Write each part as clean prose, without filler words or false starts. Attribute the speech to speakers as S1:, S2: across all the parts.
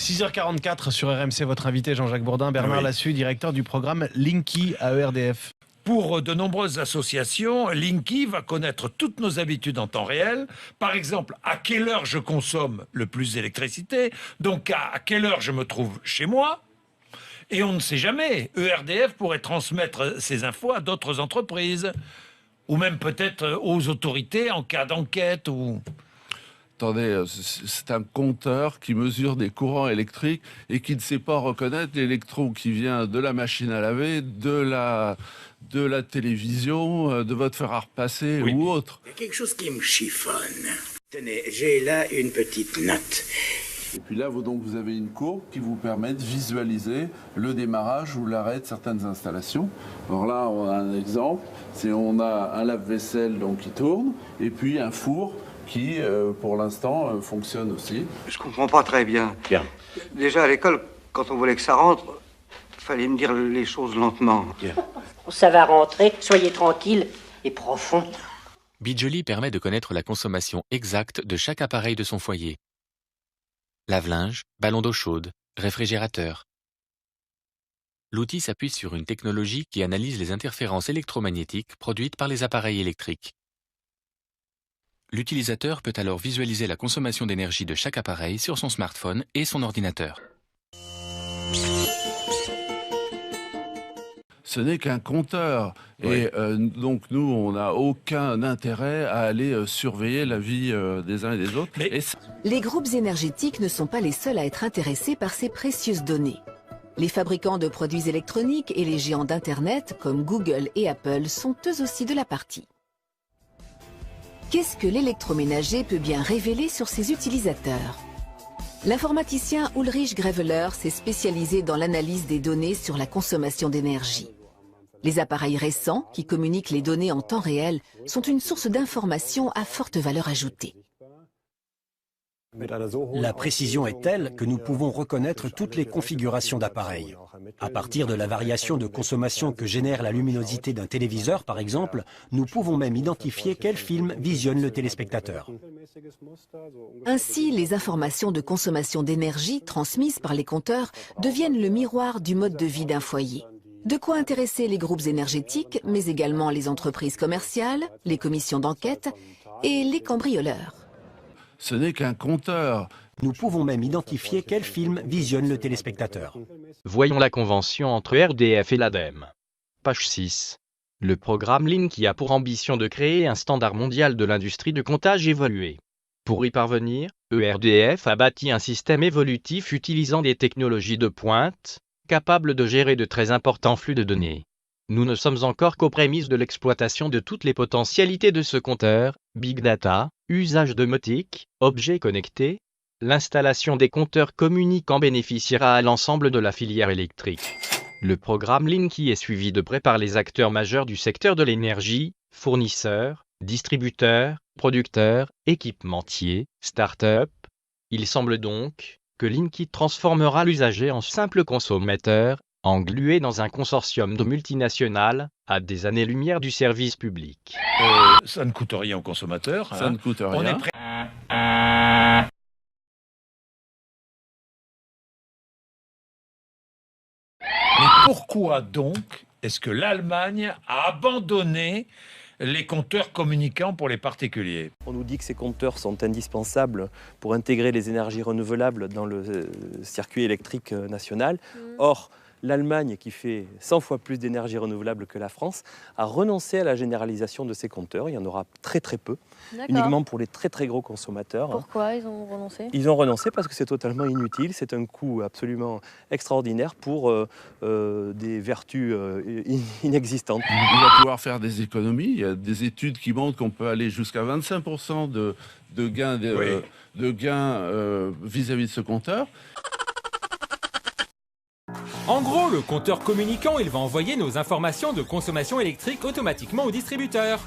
S1: 6h44 sur RMC, votre invité Jean-Jacques Bourdin, Bernard Lassus, directeur du programme Linky à ERDF.
S2: Pour de nombreuses associations, Linky va connaître toutes nos habitudes en temps réel. Par exemple, à quelle heure je consomme le plus d'électricité, donc à quelle heure je me trouve chez moi. Et on ne sait jamais, ERDF pourrait transmettre ces infos à d'autres entreprises, ou même peut-être aux autorités en cas d'enquête ou...
S3: Attendez, c'est un compteur qui mesure des courants électriques et qui ne sait pas reconnaître l'électron qui vient de la machine à laver, de la télévision, de votre fer à repasser ou autre.
S4: Il y a quelque chose qui me chiffonne. Tenez, j'ai là une petite note.
S3: Et puis là, vous avez une courbe qui vous permet de visualiser le démarrage ou l'arrêt de certaines installations. Alors là, on a un exemple. On a un lave-vaisselle qui tourne et puis un four qui, pour l'instant, fonctionne aussi.
S5: Je comprends pas très bien.
S2: Bien.
S5: Déjà, à l'école, quand on voulait que ça rentre, fallait me dire les choses lentement.
S2: Bien.
S6: Ça va rentrer, soyez tranquille et profond.
S7: Bidjoli permet de connaître la consommation exacte de chaque appareil de son foyer. Lave-linge, ballon d'eau chaude, réfrigérateur. L'outil s'appuie sur une technologie qui analyse les interférences électromagnétiques produites par les appareils électriques. L'utilisateur peut alors visualiser la consommation d'énergie de chaque appareil sur son smartphone et son ordinateur.
S3: Ce n'est qu'un compteur. Oui. Et donc, nous, on n'a aucun intérêt à aller surveiller la vie des uns et des autres.
S8: Les groupes énergétiques ne sont pas les seuls à être intéressés par ces précieuses données. Les fabricants de produits électroniques et les géants d'Internet, comme Google et Apple, sont eux aussi de la partie. Qu'est-ce que l'électroménager peut bien révéler sur ses utilisateurs? L'informaticien Ulrich Greveler s'est spécialisé dans l'analyse des données sur la consommation d'énergie. Les appareils récents, qui communiquent les données en temps réel, sont une source d'informations à forte valeur ajoutée.
S9: La précision est telle que nous pouvons reconnaître toutes les configurations d'appareils. À partir de la variation de consommation que génère la luminosité d'un téléviseur, par exemple, nous pouvons même identifier quel film visionne le téléspectateur.
S8: Ainsi, les informations de consommation d'énergie transmises par les compteurs deviennent le miroir du mode de vie d'un foyer. De quoi intéresser les groupes énergétiques, mais également les entreprises commerciales, les commissions d'enquête et les cambrioleurs.
S3: Ce n'est qu'un compteur.
S9: Nous pouvons même identifier quel film visionne le téléspectateur.
S10: Voyons la convention entre ERDF et l'ADEME. Page 6. Le programme Linky a pour ambition de créer un standard mondial de l'industrie de comptage évolué. Pour y parvenir, ERDF a bâti un système évolutif utilisant des technologies de pointe, capable de gérer de très importants flux de données. Nous ne sommes encore qu'aux prémices de l'exploitation de toutes les potentialités de ce compteur, Big Data, usage domotique, objets connectés. L'installation des compteurs communicants bénéficiera à l'ensemble de la filière électrique. Le programme Linky est suivi de près par les acteurs majeurs du secteur de l'énergie, fournisseurs, distributeurs, producteurs, équipementiers, start-up. Il semble donc que Linky transformera l'usager en simple consommateur, englué dans un consortium de multinationales, à des années-lumière du service public.
S2: Ça ne coûte rien aux consommateurs.
S3: Ça ne coûte rien.
S2: On est prêt. Mais pourquoi donc est-ce que l'Allemagne a abandonné les compteurs communicants pour les particuliers?
S11: On nous dit que ces compteurs sont indispensables pour intégrer les énergies renouvelables dans le circuit électrique national. Or, l'Allemagne, qui fait 100 fois plus d'énergie renouvelable que la France, a renoncé à la généralisation de ces compteurs. Il y en aura très peu, uniquement pour les très gros consommateurs.
S12: Pourquoi ils ont renoncé?
S11: Ils ont renoncé parce que c'est totalement inutile, c'est un coût absolument extraordinaire pour des vertus inexistantes.
S3: On va pouvoir faire des économies. Il y a des études qui montrent qu'on peut aller jusqu'à 25% de gains vis-à-vis de ce compteur.
S13: En gros, le compteur communicant, il va envoyer nos informations de consommation électrique automatiquement au distributeur,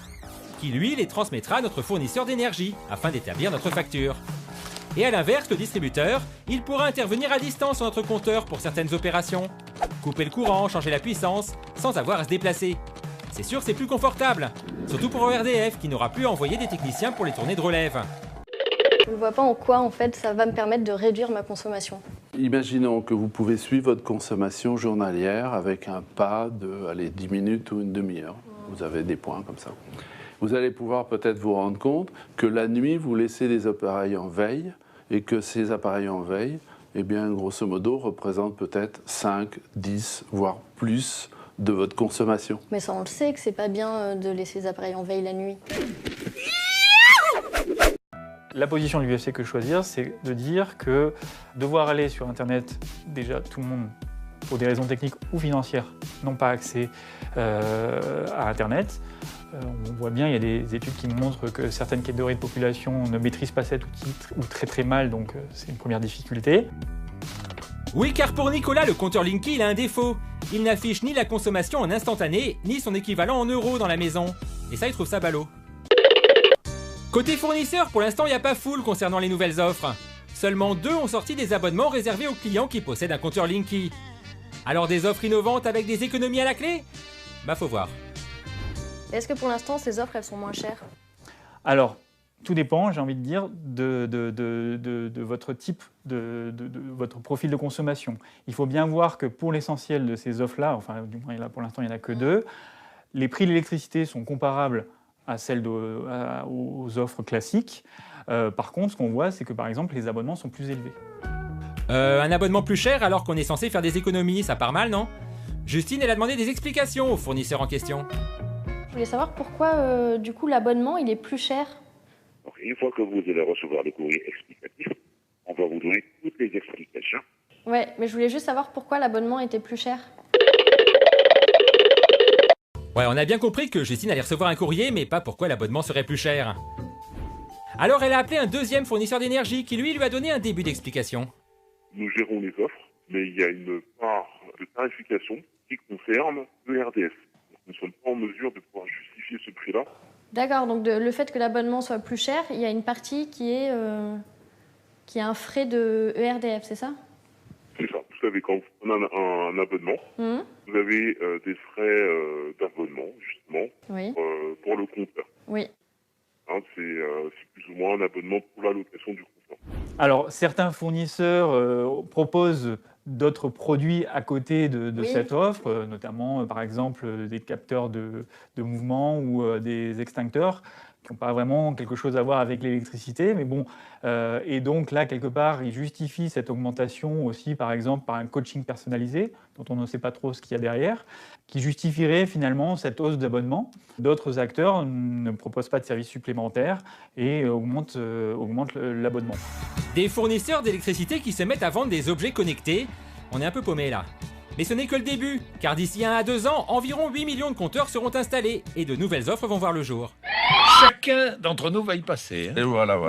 S13: qui lui les transmettra à notre fournisseur d'énergie, afin d'établir notre facture. Et à l'inverse, le distributeur, il pourra intervenir à distance sur notre compteur pour certaines opérations. Couper le courant, changer la puissance, sans avoir à se déplacer. C'est sûr, c'est plus confortable, surtout pour ERDF, qui n'aura plus à envoyer des techniciens pour les tournées de relève.
S12: Je ne vois pas en quoi, en fait, ça va me permettre de réduire ma consommation.
S3: Imaginons que vous pouvez suivre votre consommation journalière avec un pas de 10 minutes ou une demi-heure. Vous avez des points comme ça. Vous allez pouvoir peut-être vous rendre compte que la nuit, vous laissez des appareils en veille et que ces appareils en veille, eh bien, grosso modo, représentent peut-être 5, 10, voire plus de votre consommation.
S12: Mais ça, on le sait que c'est pas bien de laisser les appareils en veille la nuit.
S14: La position de l'UFC que choisir, c'est de dire que devoir aller sur Internet, déjà tout le monde, pour des raisons techniques ou financières, n'ont pas accès à Internet. On voit bien, il y a des études qui montrent que certaines catégories de population ne maîtrisent pas cet outil ou très très mal, donc c'est une première difficulté.
S13: Oui, car pour Nicolas, le compteur Linky, il a un défaut. Il n'affiche ni la consommation en instantané, ni son équivalent en euros dans la maison. Et ça, il trouve ça ballot. Côté fournisseur, pour l'instant, il n'y a pas foule concernant les nouvelles offres. Seulement 2 ont sorti des abonnements réservés aux clients qui possèdent un compteur Linky. Alors des offres innovantes avec des économies à la clé? Bah faut voir.
S12: Est-ce que pour l'instant, ces offres, elles sont moins chères?
S14: Alors, tout dépend, j'ai envie de dire, de votre type, de votre profil de consommation. Il faut bien voir que pour l'essentiel de ces offres-là, enfin du moins là, pour l'instant il n'y en a que 2, les prix de l'électricité sont comparables à celles aux offres classiques. Par contre, ce qu'on voit, c'est que par exemple, les abonnements sont plus élevés.
S13: Un abonnement plus cher alors qu'on est censé faire des économies, ça part mal, non? Justine, elle a demandé des explications au fournisseur en question.
S12: Je voulais savoir pourquoi, du coup, l'abonnement, il est plus cher.
S15: Donc, une fois que vous allez recevoir le courrier explicatif, on va vous donner toutes les explications.
S12: Ouais, mais je voulais juste savoir pourquoi l'abonnement était plus cher.
S13: Ouais, on a bien compris que Justine allait recevoir un courrier, mais pas pourquoi l'abonnement serait plus cher. Alors elle a appelé un deuxième fournisseur d'énergie qui lui a donné un début d'explication.
S15: Nous gérons les offres, mais il y a une part de tarification qui concerne le RDF. Nous ne sommes pas en mesure de pouvoir justifier ce prix-là.
S12: D'accord, donc le fait que l'abonnement soit plus cher, il y a une partie qui est un frais de ERDF, c'est ça?
S15: C'est ça. Vous savez, quand on a un abonnement, vous avez des frais d'abonnement, justement,
S12: oui.
S15: Pour le compteur.
S12: Oui.
S15: Hein, c'est plus ou moins un abonnement pour la location du compteur.
S14: Alors, certains fournisseurs proposent d'autres produits à côté de cette offre, notamment par exemple des capteurs de mouvement ou des extincteurs qui n'ont pas vraiment quelque chose à voir avec l'électricité, mais bon, et donc là, quelque part, ils justifient cette augmentation aussi, par exemple, par un coaching personnalisé, dont on ne sait pas trop ce qu'il y a derrière, qui justifierait finalement cette hausse d'abonnement. D'autres acteurs ne proposent pas de services supplémentaires et augmentent l'abonnement.
S13: Des fournisseurs d'électricité qui se mettent à vendre des objets connectés, on est un peu paumé là. Mais ce n'est que le début, car d'ici 1 à 2 ans, environ 8 millions de compteurs seront installés et de nouvelles offres vont voir le jour.
S2: Chacun d'entre nous va y passer. Hein.
S3: Et voilà.